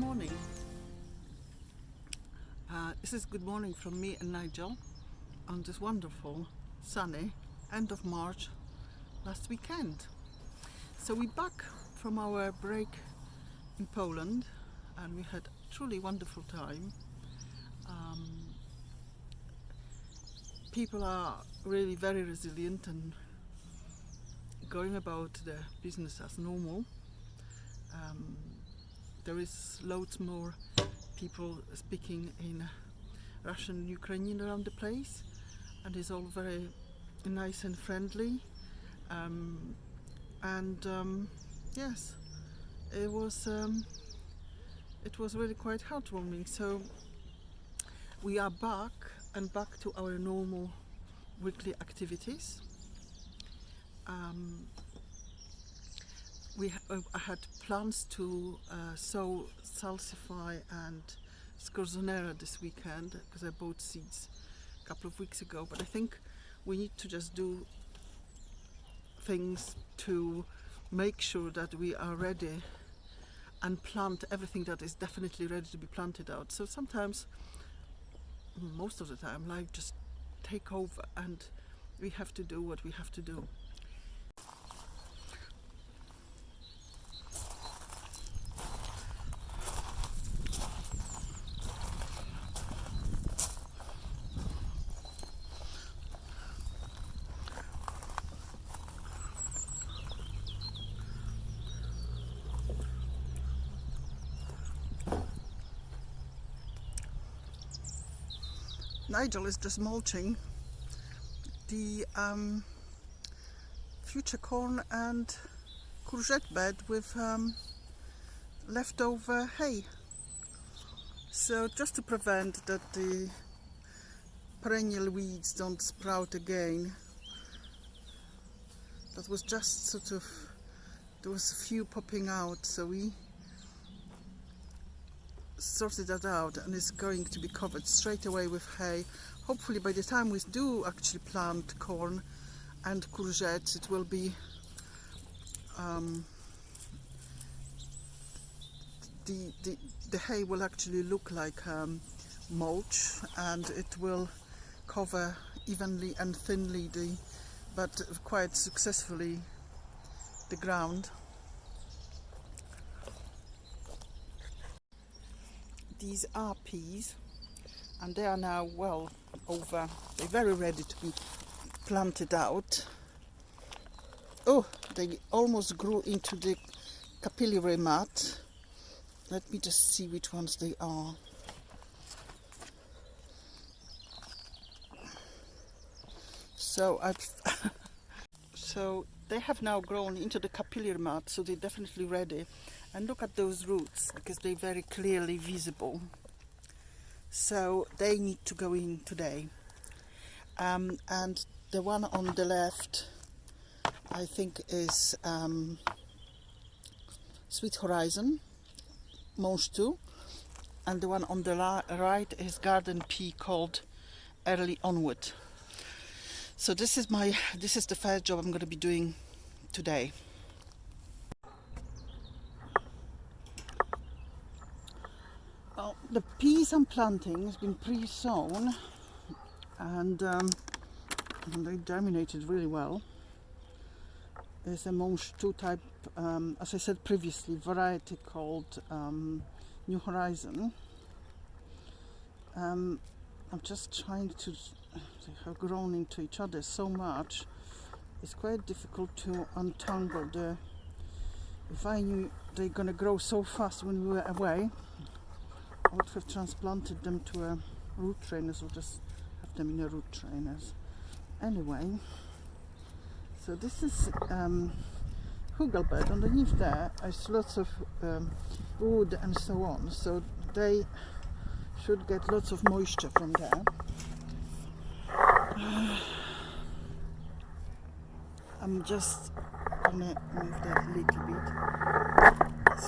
morning. This is good morning from me and Nigel on this wonderful, sunny end of March last weekend. So we're back from our break in Poland and we had a truly wonderful time. People are really very resilient and going about their business as normal. There is loads more people speaking in Russian and Ukrainian around the place, and it's all very nice and friendly. Yes, it was really quite heartwarming. So we are back to our normal weekly activities. I had plans to sow salsify and scorzonera this weekend because I bought seeds a couple of weeks ago, but I think we need to just do things to make sure that we are ready and plant everything that is definitely ready to be planted out. So sometimes, most of the time, life just take over and we have to do what we have to do. Nigel is just mulching the future corn and courgette bed with leftover hay. So just to prevent that the perennial weeds don't sprout again. That was just sort of, there was a few popping out, so we sorted that out and it's going to be covered straight away with hay. Hopefully by the time we do actually plant corn and courgettes, it will be the hay will actually look like mulch, and it will cover evenly and thinly but quite successfully the ground. These are peas and they are now well over, they're very ready to be planted out. Oh, they almost grew into the capillary mat. Let me just see which ones they are. So so they have now grown into the capillary mat, so they're definitely ready. And look at those roots, because they're very clearly visible. So they need to go in today. And the one on the left, I think, is Sweet Horizon, Mange 2. And the one on the right is garden pea called Early Onward. So this is the first job I'm going to be doing today. Well, the peas I'm planting has been pre-sown and they germinated really well. It's a Mange 2 type, as I said previously, variety called New Horizon. I'm just trying to, they have grown into each other so much, it's quite difficult to untangle the, if I knew they're going to grow so fast when we were away, I would have transplanted them to a root trainers or just have them in a root trainers. Anyway, so this is hugel bed. Underneath there is lots of wood and so on, so they should get lots of moisture from there. I'm just gonna move that a little bit.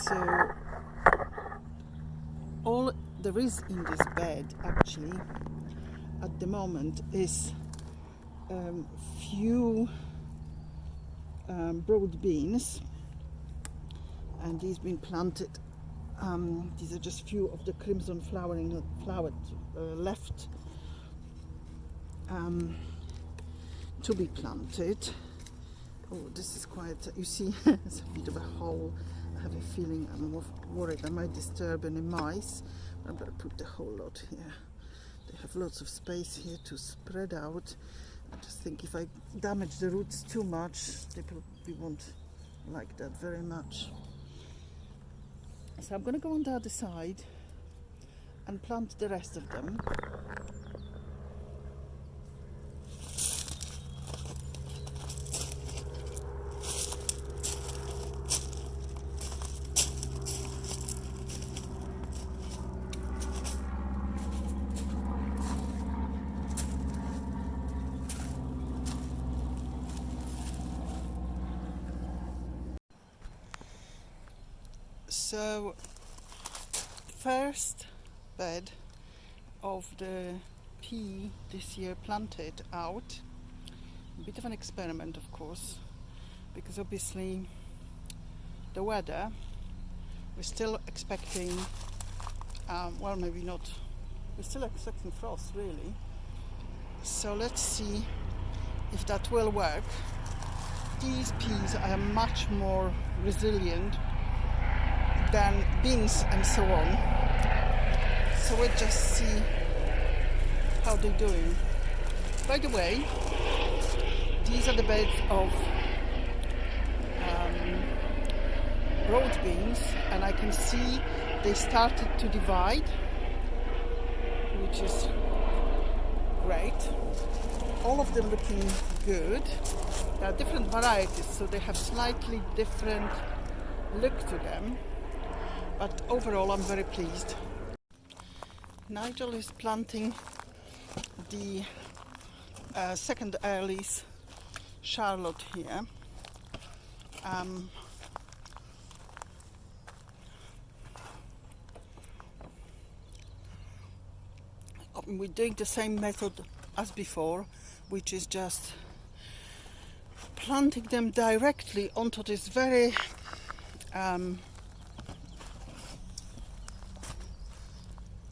So all there is in this bed actually at the moment is few broad beans, and these been planted These are just few of the crimson flowering left to be planted. Oh, this is quite, you see, it's a bit of a hole. I have a feeling I'm worried I might disturb any mice. I'm going to put the whole lot here. They have lots of space here to spread out. I just think if I damage the roots too much, they probably won't like that very much. So I'm going to go on the other side and plant the rest of them. So, first bed of the pea this year planted out. A bit of an experiment, of course, because obviously the weather, we're still expecting, well, maybe not, we're still expecting frost really. So let's see if that will work. These peas are much more resilient than beans and so on. So we'll just see how they're doing. By the way, these are the beds of road beans, and I can see they started to divide, which is great. All of them looking good. There are different varieties, so they have slightly different look to them. But overall, I'm very pleased. Nigel is planting the second earlies Charlotte here. We're doing the same method as before, which is just planting them directly onto this very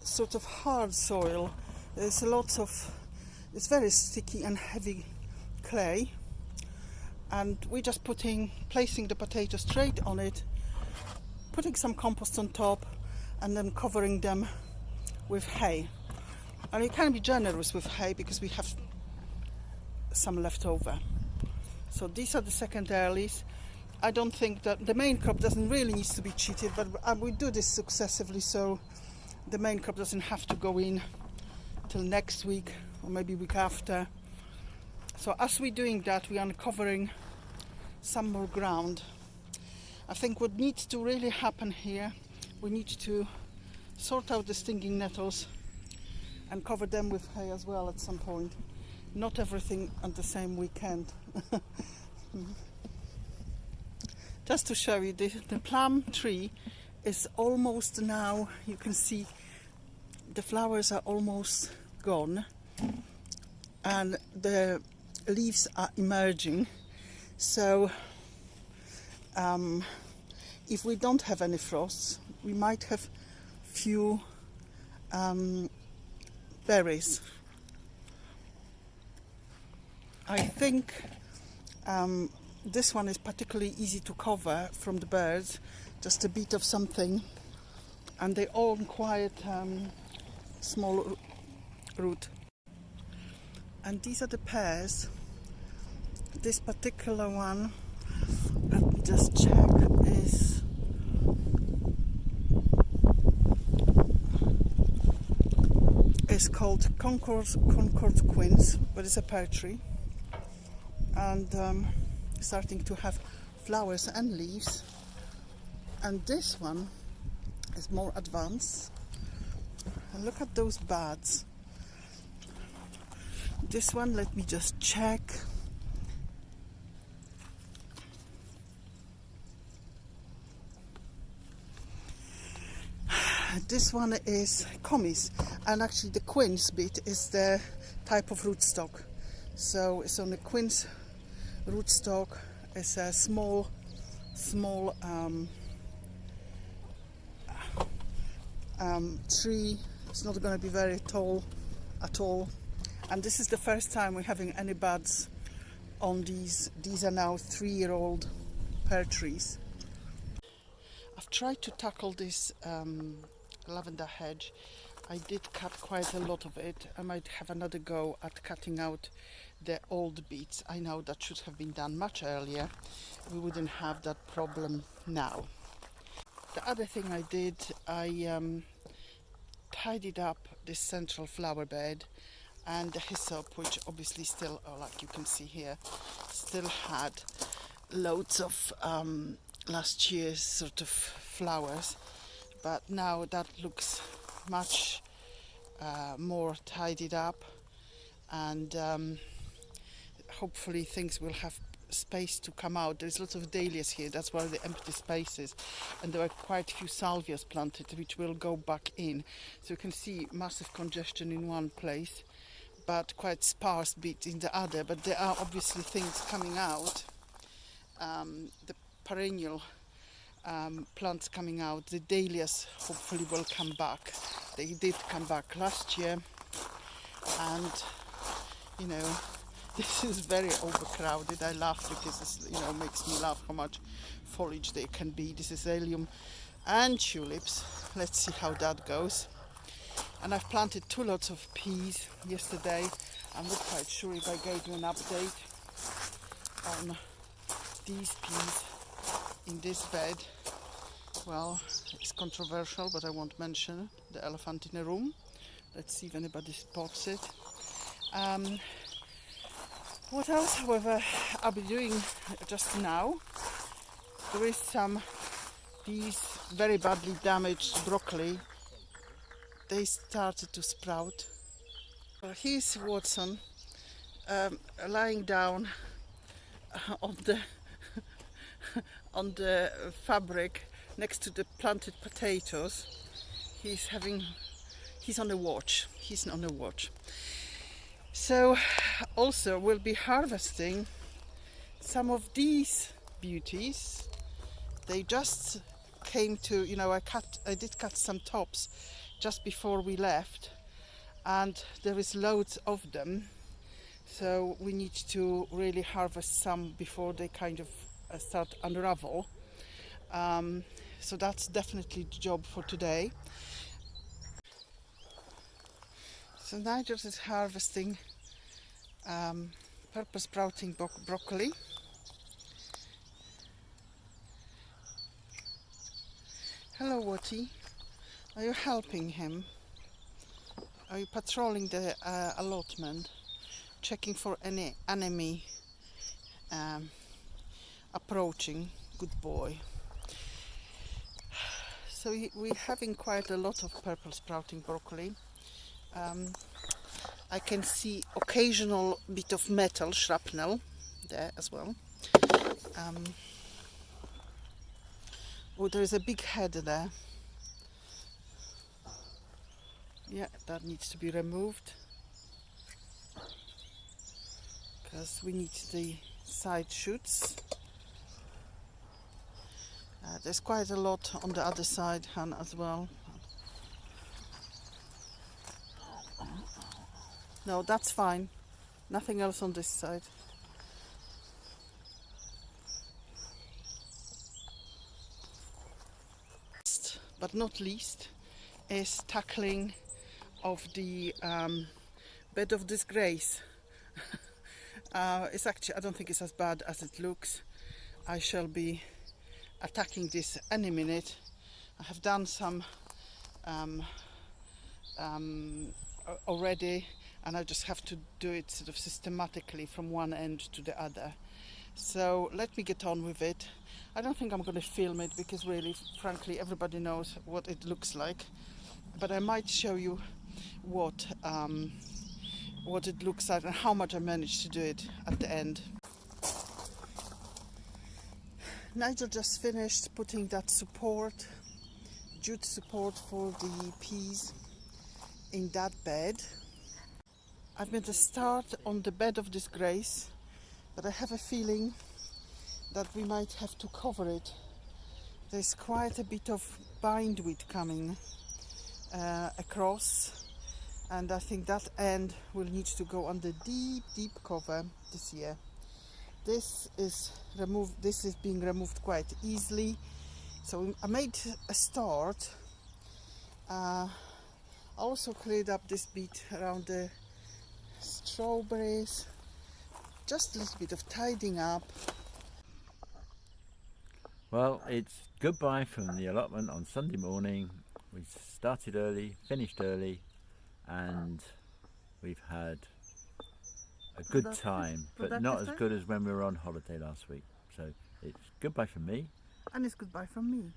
sort of hard soil. There's lots of, it's very sticky and heavy clay, and we're just placing the potato straight on it, putting some compost on top, and then covering them with hay. And you can be generous with hay because we have some left over. So these are the second earlies. I don't think that the main crop doesn't really need to be cheated, but we do this successively, so the main crop doesn't have to go in till next week or maybe week after. So as we're doing that, we're uncovering some more ground. I think what needs to really happen here, we need to sort out the stinging nettles and cover them with hay as well at some point. Not everything on the same weekend. Just to show you, the plum tree is almost now, you can see the flowers are almost gone and the leaves are emerging. So if we don't have any frosts, we might have few berries. I think this one is particularly easy to cover from the birds, just a bit of something, and they all quite small root. And these are the pears. This particular one, let me just check, is called Concord Quince, but it's a pear tree, and starting to have flowers and leaves. And this one is more advanced, and look at those buds. This one, let me just check. This one is commies, and actually the quince bit is the type of rootstock. So it's on the quince rootstock. It's a small tree. It's not going to be very tall at all. And this is the first time we're having any buds on these. These are now 3-year-old pear trees. I've tried to tackle this lavender hedge. I did cut quite a lot of it. I might have another go at cutting out the old bits. I know that should have been done much earlier. We wouldn't have that problem now. The other thing I did, I tidied up this central flower bed, and the hyssop, which obviously still, like you can see here, still had loads of last year's sort of flowers, but now that looks much more tidied up, and hopefully things will have space to come out. There's lots of dahlias here, that's why the empty spaces, and there are quite a few salvias planted which will go back in, so you can see massive congestion in one place but quite sparse bit in the other. But there are obviously things coming out, the perennial plants coming out. The dahlias hopefully will come back. They did come back last year, and you know, this is very overcrowded. I laugh because this, you know, makes me laugh how much foliage there can be. This is allium and tulips. Let's see how that goes. And I've planted 2 lots of peas yesterday. I'm not quite sure if I gave you an update on these peas in this bed. Well, it's controversial, but I won't mention the elephant in the room. Let's see if anybody spots it. What else, however, I'll be doing just now, there is these very badly damaged broccoli. They started to sprout. Well, here's Watson lying down on the on the fabric next to the planted potatoes. He's on a watch. He's on a watch. So also we'll be harvesting some of these beauties. They just came to, you know, I did cut some tops just before we left, and there is loads of them, so we need to really harvest some before they kind of start unravel. So that's definitely the job for today. So Nigel is harvesting purple sprouting broccoli. Hello, Watty. Are you helping him? Are you patrolling the allotment, checking for any enemy approaching? Good boy. So we're having quite a lot of purple sprouting broccoli. I can see occasional bit of metal shrapnel there as well. Oh, there is a big head there. Yeah, that needs to be removed because we need the side shoots. There's quite a lot on the other side, Han, as well. No, that's fine. Nothing else on this side. Last but not least is tackling of the bed of disgrace. It's actually, I don't think it's as bad as it looks. I shall be attacking this any minute. I have done some already, and I just have to do it sort of systematically from one end to the other. So let me get on with it. I don't think I'm going to film it because really, frankly, everybody knows what it looks like. But I might show you what it looks like and how much I managed to do it at the end. Nigel just finished putting that support, jute support for the peas in that bed. I've made a start on the bed of disgrace, but I have a feeling that we might have to cover it. There's quite a bit of bindweed coming, across, and I think that end will need to go under deep cover this year. This is being removed quite easily, so I made a start. Also cleared up this bit around the strawberries, just a little bit of tidying up. Well, it's goodbye from the allotment on Sunday morning. We started early, finished early, and we've had a good time, but not as good as when we were on holiday last week. So it's goodbye from me. And it's goodbye from me.